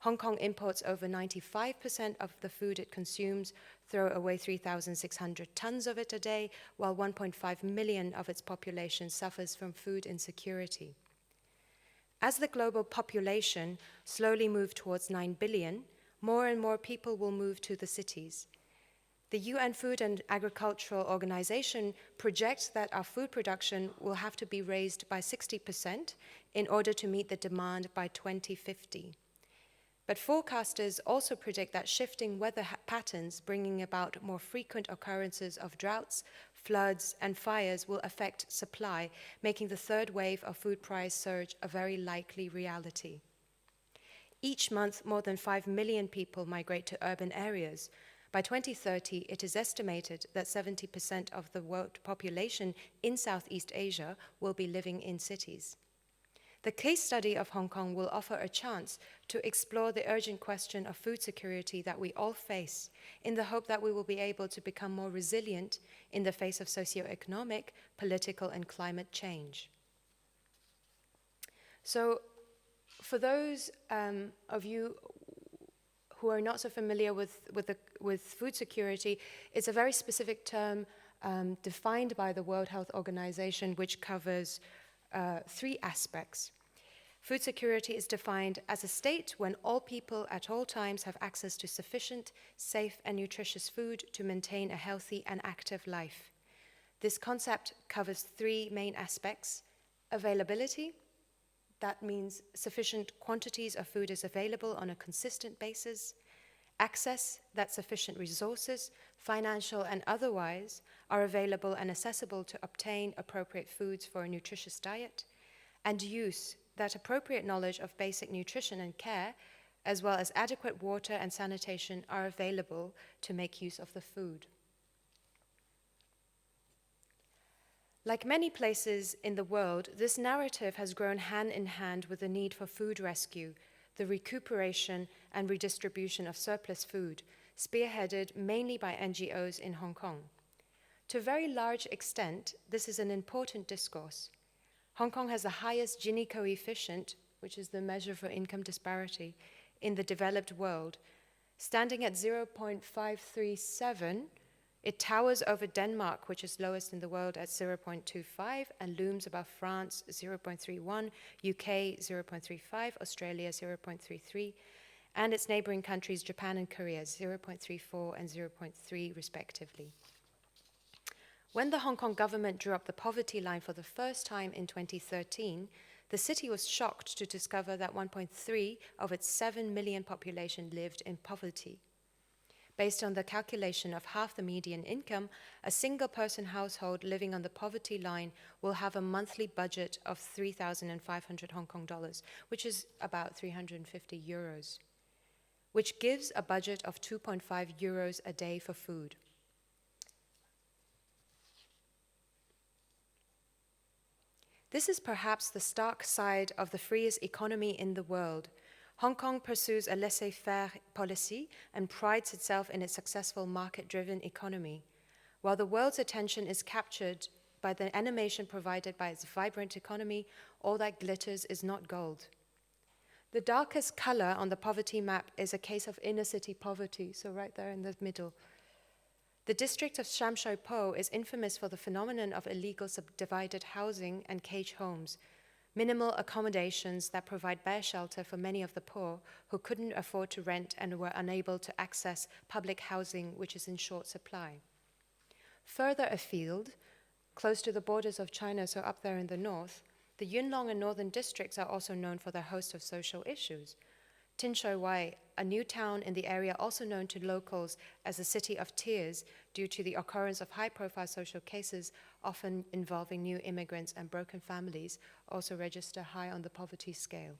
Hong Kong imports over 95% of the food it consumes, throw away 3,600 tons of it a day, while 1.5 million of its population suffers from food insecurity. As the global population slowly moves towards 9 billion, more and more people will move to the cities. The UN Food and Agricultural Organization projects that our food production will have to be raised by 60% in order to meet the demand by 2050. But forecasters also predict that shifting weather patterns, bringing about more frequent occurrences of droughts, floods, and fires will affect supply, making the third wave of food price surge a very likely reality. Each month, more than 5 million people migrate to urban areas. By 2030, it is estimated that 70% of the world population in Southeast Asia will be living in cities. The case study of Hong Kong will offer a chance to explore the urgent question of food security that we all face, in the hope that we will be able to become more resilient in the face of socioeconomic, political, and climate change. So, for those of you who are not so familiar with food security, it's a very specific term defined by the World Health Organization, which covers 3 aspects. Food security is defined as a state when all people at all times have access to sufficient, safe, and nutritious food to maintain a healthy and active life. This concept covers 3 main aspects: availability, that means sufficient quantities of food is available on a consistent basis; access, that sufficient resources, financial and otherwise, are available and accessible to obtain appropriate foods for a nutritious diet; and use, that appropriate knowledge of basic nutrition and care, as well as adequate water and sanitation, are available to make use of the food. Like many places in the world, this narrative has grown hand in hand with the need for food rescue, the recuperation and redistribution of surplus food, spearheaded mainly by NGOs in Hong Kong. To a very large extent, this is an important discourse. Hong Kong has the highest Gini coefficient, which is the measure for income disparity, in the developed world. Standing at 0.537, it towers over Denmark, which is lowest in the world at 0.25, and looms above France, 0.31, UK, 0.35, Australia, 0.33, and its neighboring countries, Japan and Korea, 0.34 and 0.3 respectively. When the Hong Kong government drew up the poverty line for the first time in 2013, the city was shocked to discover that 1.3 of its 7 million population lived in poverty. Based on the calculation of half the median income, a single-person household living on the poverty line will have a monthly budget of 3,500 Hong Kong dollars, which is about 350 euros, which gives a budget of 2.5 euros a day for food. This is perhaps the stark side of the freest economy in the world. Hong Kong pursues a laissez-faire policy and prides itself in its successful market-driven economy, while the world's attention is captured by the animation provided by its vibrant economy. All that glitters is not gold. The darkest color on the poverty map is a case of inner-city poverty, so right there in the middle. The district of Sham Shui Po is infamous for the phenomenon of illegal subdivided housing and cage homes, minimal accommodations that provide bare shelter for many of the poor who couldn't afford to rent and were unable to access public housing, which is in short supply. Further afield, close to the borders of China, so up there in the north, the Yuen Long and northern districts are also known for their host of social issues. Tin Shui Wai, a new town in the area also known to locals as the City of Tears due to the occurrence of high-profile social cases often involving new immigrants and broken families, also register high on the poverty scale.